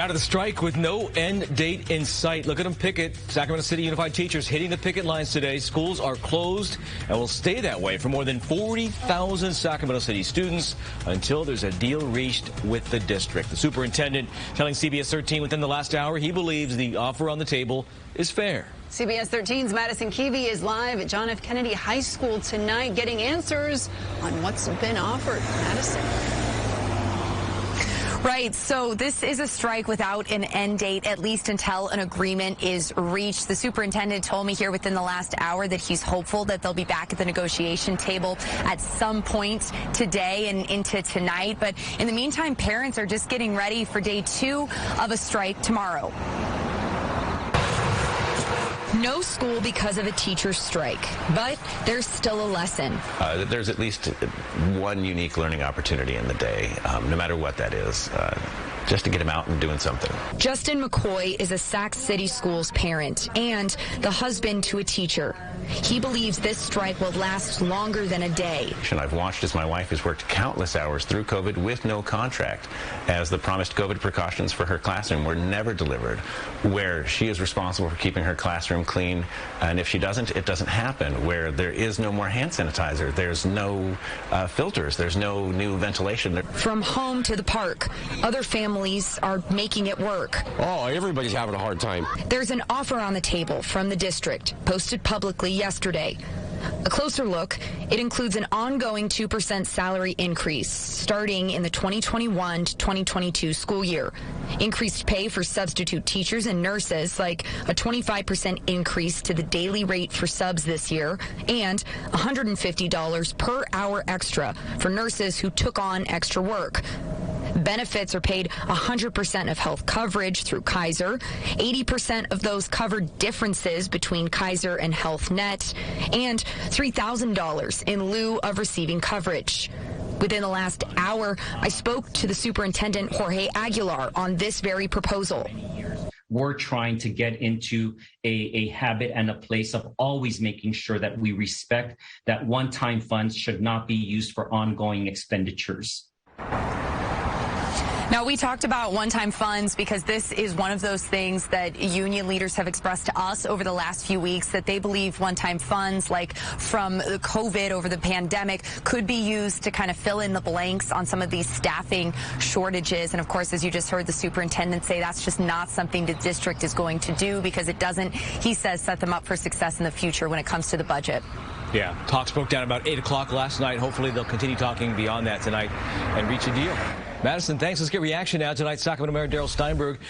Out of the strike with no end date in sight. Look at them picket. Sacramento City Unified teachers hitting the picket lines today. Schools are closed and will stay that way for more than 40,000 Sacramento City students until there's a deal reached with the district. The superintendent telling CBS 13 within the last hour he believes the offer on the table is fair. CBS 13's Madison Keevy is live at John F. Kennedy High School tonight getting answers on what's been offered. Madison. Right, so this is a strike without an end date, at least until an agreement is reached. The superintendent told me here within the last hour that he's hopeful that they'll be back at the negotiation table at some point today and into tonight. But in the meantime, parents are just getting ready for day 2 of a strike tomorrow. No school because of a teacher strike, but there's still a lesson. There's at least one unique learning opportunity in the day, no matter what that is, just to get them out and doing something. Justin McCoy is a Sac City Schools parent and the husband to a teacher. He believes this strike will last longer than a day. And I've watched as my wife has worked countless hours through COVID with no contract, as the promised COVID precautions for her classroom were never delivered, where she is responsible for keeping her classroom clean, and if she doesn't, it doesn't happen, where there is no more hand sanitizer, there's no filters, there's no new ventilation. From home to the park, other families are making it work. Oh, everybody's having a hard time. There's an offer on the table from the district, posted publicly yesterday. A closer look, it includes an ongoing 2% salary increase starting in the 2021 to 2022 school year. Increased pay for substitute teachers and nurses, like a 25% increase to the daily rate for subs this year, and $150 per hour extra for nurses who took on extra work. Benefits are paid 100% of health coverage through Kaiser. 80% of those covered differences between Kaiser and Health Net, and $3,000 in lieu of receiving coverage. Within the last hour, I spoke to the superintendent, Jorge Aguilar, on this very proposal. We're trying to get into a habit and a place of always making sure that we respect that one-time funds should not be used for ongoing expenditures. Now, we talked about one-time funds because this is one of those things that union leaders have expressed to us over the last few weeks, that they believe one-time funds, like from the COVID over the pandemic, could be used to kind of fill in the blanks on some of these staffing shortages. And of course, as you just heard the superintendent say, that's just not something the district is going to do because it doesn't, he says, set them up for success in the future when it comes to the budget. Yeah, talks broke down about 8 o'clock last night. Hopefully they'll continue talking beyond that tonight and reach a deal. Madison, thanks. Let's get reaction now tonight. Sacramento Mayor Darrell Steinberg.